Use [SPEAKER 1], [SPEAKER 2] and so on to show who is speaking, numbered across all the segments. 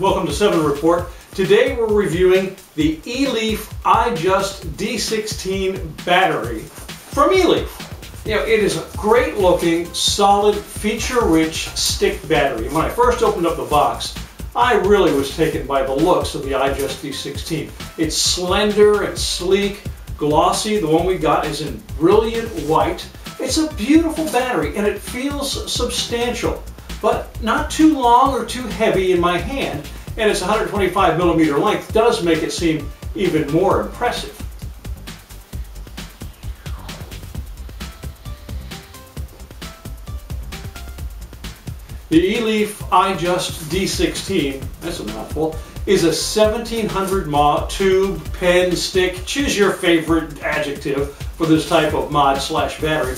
[SPEAKER 1] Welcome to 7 Report. Today we're reviewing the Eleaf iJust D16 Battery from Eleaf. You know, it is a great looking, solid, feature-rich stick battery. When I first opened up the box, I really was taken by the looks of the iJust D16. It's slender and sleek, glossy. The one we got is in brilliant white. It's a beautiful battery and it feels substantial, but not too long or too heavy in my hand, and its 125mm length does make it seem even more impressive. The Eleaf iJust D16, that's a mouthful, is a 1700 mAh tube, pen, stick, choose your favorite adjective for this type of mod slash battery,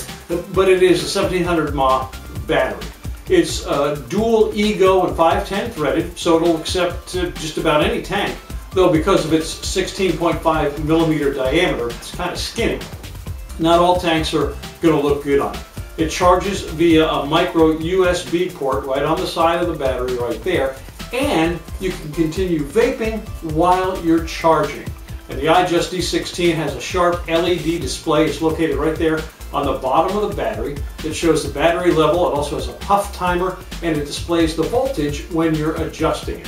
[SPEAKER 1] but it is a 1700 mAh battery. It's dual Ego and 510 threaded, so it'll accept just about any tank, though because of its 16.5mm diameter, it's kind of skinny. Not all tanks are going to look good on it. It charges via a micro USB port right on the side of the battery right there, and you can continue vaping while you're charging. And the iJust D16 has a sharp LED display. It's located right there on the bottom of the battery. It shows the battery level. It also has a puff timer, and it displays the voltage when you're adjusting it.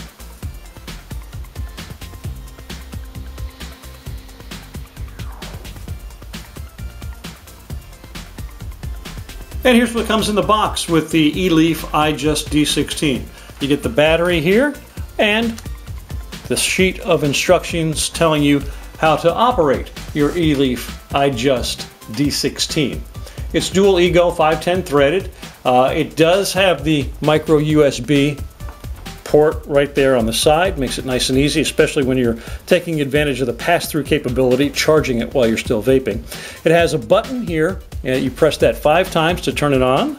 [SPEAKER 1] And here's what comes in the box with the Eleaf iJust D16. You get the battery here and the sheet of instructions telling you how to operate your Eleaf iJust D16. It's dual Ego 510 threaded. It does have the micro USB port right there on the side. Makes it nice and easy, especially when you're taking advantage of the pass-through capability, charging it while you're still vaping. It has a button here, and you press that 5 times to turn it on.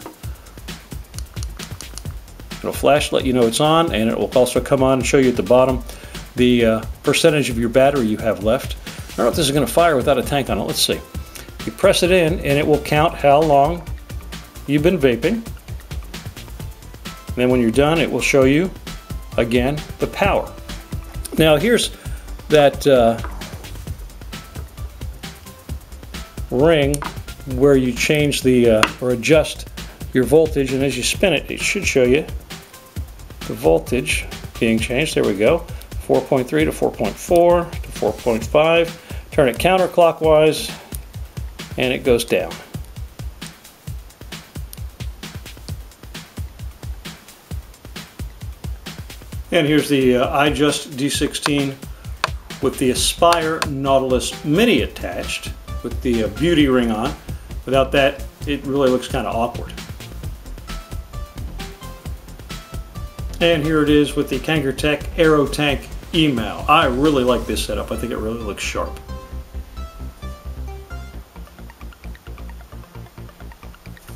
[SPEAKER 1] It'll flash, let you know it's on, and it will also come on and show you at the bottom the percentage of your battery you have left. I don't know if this is going to fire without a tank on it. Let's see. You press it in, and it will count how long you've been vaping. And then when you're done, it will show you again the power. Now here's that ring where you change the or adjust your voltage, and as you spin it, it should show you the voltage being changed. There we go, 4.3 to 4.4 to 4.5. Turn it counterclockwise and it goes down. And here's the iJust D16 with the Aspire Nautilus Mini attached with the beauty ring on. Without that, it really looks kind of awkward. And here it is with the Kangertech AeroTank E-Mal. I really like this setup. I think it really looks sharp.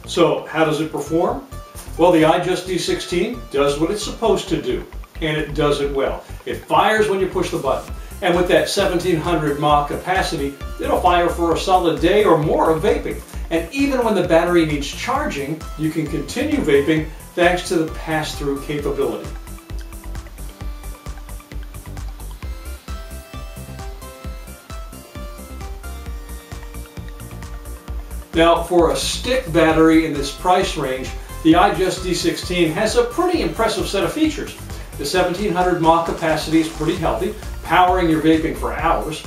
[SPEAKER 1] So how does it perform? Well, the iJust D16 does what it's supposed to do, and it does it well. It fires when you push the button, and with that 1700 mAh capacity, it'll fire for a solid day or more of vaping. And even when the battery needs charging, you can continue vaping thanks to the pass-through capability. Now, for a stick battery in this price range, the iJust D16 has a pretty impressive set of features. The 1700 mAh capacity is pretty healthy, powering your vaping for hours,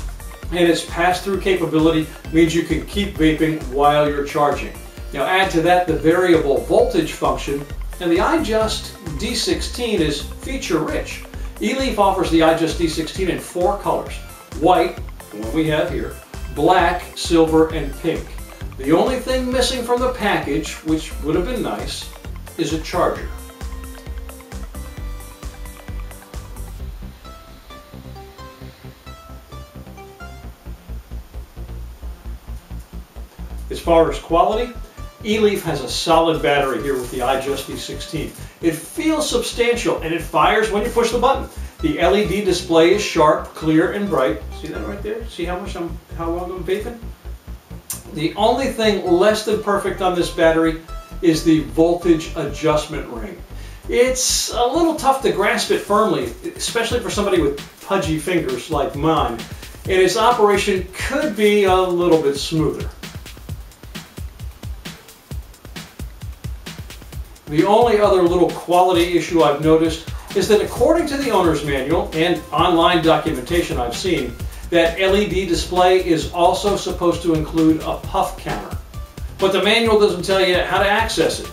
[SPEAKER 1] and its pass-through capability means you can keep vaping while you're charging. Now add to that the variable voltage function, and the iJust D16 is feature-rich. Eleaf offers the iJust D16 in 4 colors: white, the one we have here, black, silver, and pink. The only thing missing from the package, which would have been nice, is a charger. As far as quality, Eleaf has a solid battery here with the iJust D16. It feels substantial and it fires when you push the button. The LED display is sharp, clear, and bright. See that right there? See how long I'm vaping? The only thing less than perfect on this battery is the voltage adjustment ring. It's a little tough to grasp it firmly, especially for somebody with pudgy fingers like mine, and its operation could be a little bit smoother. The only other little quality issue I've noticed is that according to the owner's manual and online documentation I've seen, that LED display is also supposed to include a puff counter. But the manual doesn't tell you how to access it.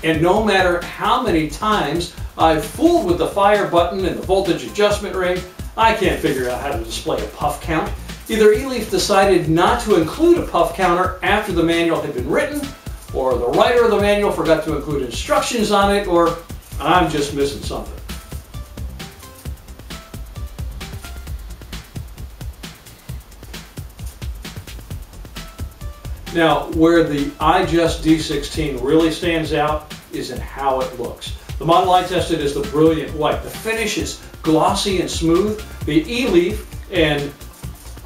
[SPEAKER 1] And no matter how many times I've fooled with the fire button and the voltage adjustment ring, I can't figure out how to display a puff count. Either Eleaf decided not to include a puff counter after the manual had been written, or the writer of the manual forgot to include instructions on it, or I'm just missing something. Now, where the iJust D16 really stands out is in how it looks. The model I tested is the Brilliant White. The finish is glossy and smooth. The Eleaf and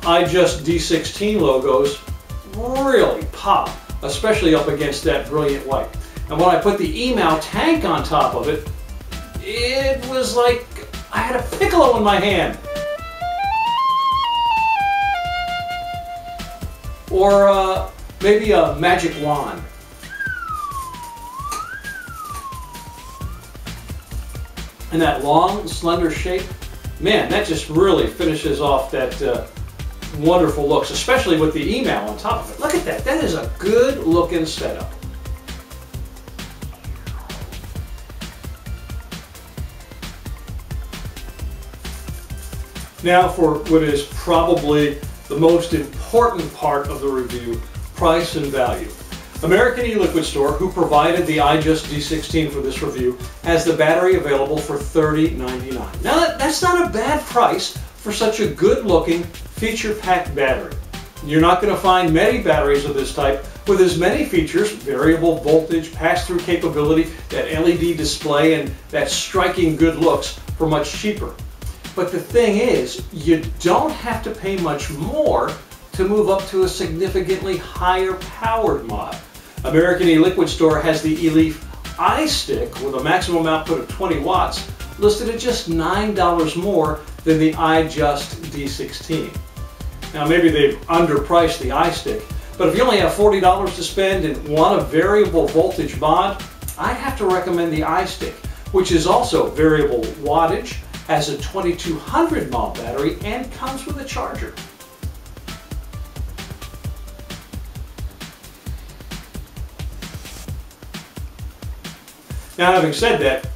[SPEAKER 1] iJust D16 logos really pop, especially up against that Brilliant White. And when I put the email tank on top of it, it was like I had a piccolo in my hand. Or maybe a magic wand. And that long, slender shape, man, that just really finishes off that wonderful looks, especially with the email on top of it. Look at that. That is a good looking setup. Now for what is probably the most important part of the review, price and value. American e-Liquid Store, who provided the iJust D16 for this review, has the battery available for $30.99. Now that's not a bad price for such a good-looking, feature-packed battery. You're not going to find many batteries of this type with as many features, variable voltage, pass-through capability, that LED display, and that striking good looks for much cheaper. But the thing is, you don't have to pay much more to move up to a significantly higher powered mod. American e-Liquid Store has the Eleaf iStick with a maximum output of 20 watts, listed at just $9 more than the iJust D16. Now maybe they've underpriced the iStick, but if you only have $40 to spend and want a variable voltage mod, I'd have to recommend the iStick, which is also variable wattage, has a 2200 mAh battery, and comes with a charger. Now, having said that,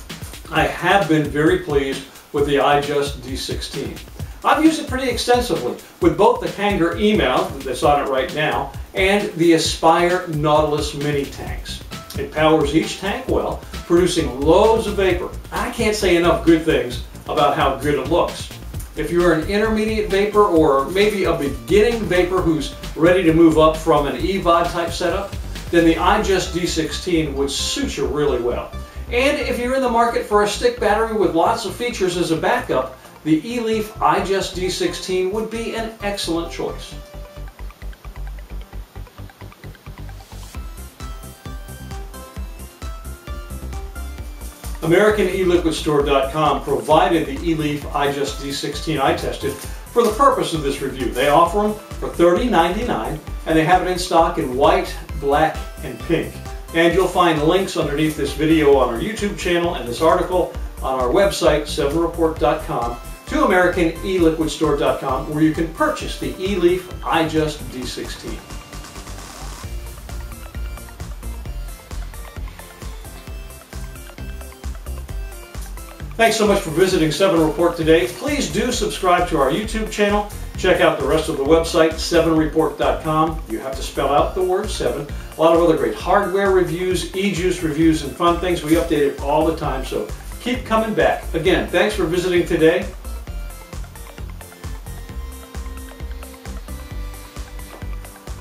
[SPEAKER 1] I have been very pleased with the iJust D16. I've used it pretty extensively with both the Kanger email that's on it right now and the Aspire Nautilus mini tanks. It powers each tank well, producing loads of vapor. I can't say enough good things about how good it looks. If you're an intermediate vapor or maybe a beginning vapor who's ready to move up from an EVOD type setup, then the iJust D16 would suit you really well. And if you're in the market for a stick battery with lots of features as a backup, the Eleaf iJust D16 would be an excellent choice. AmericanELiquidStore.com provided the Eleaf iJust D16 I tested for the purpose of this review. They offer them for $30.99 and they have it in stock in white, black, and pink. And you'll find links underneath this video on our YouTube channel and this article on our website, 7report.com, to AmericanELiquidStore.com, where you can purchase the Eleaf iJust D16. Thanks so much for visiting 7 Report today. Please do subscribe to our YouTube channel. Check out the rest of the website, 7report.com. You have to spell out the word 7. A lot of other great hardware reviews, iJust reviews, and fun things. We update it all the time, so keep coming back. Again, thanks for visiting today.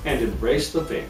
[SPEAKER 1] And embrace the vape.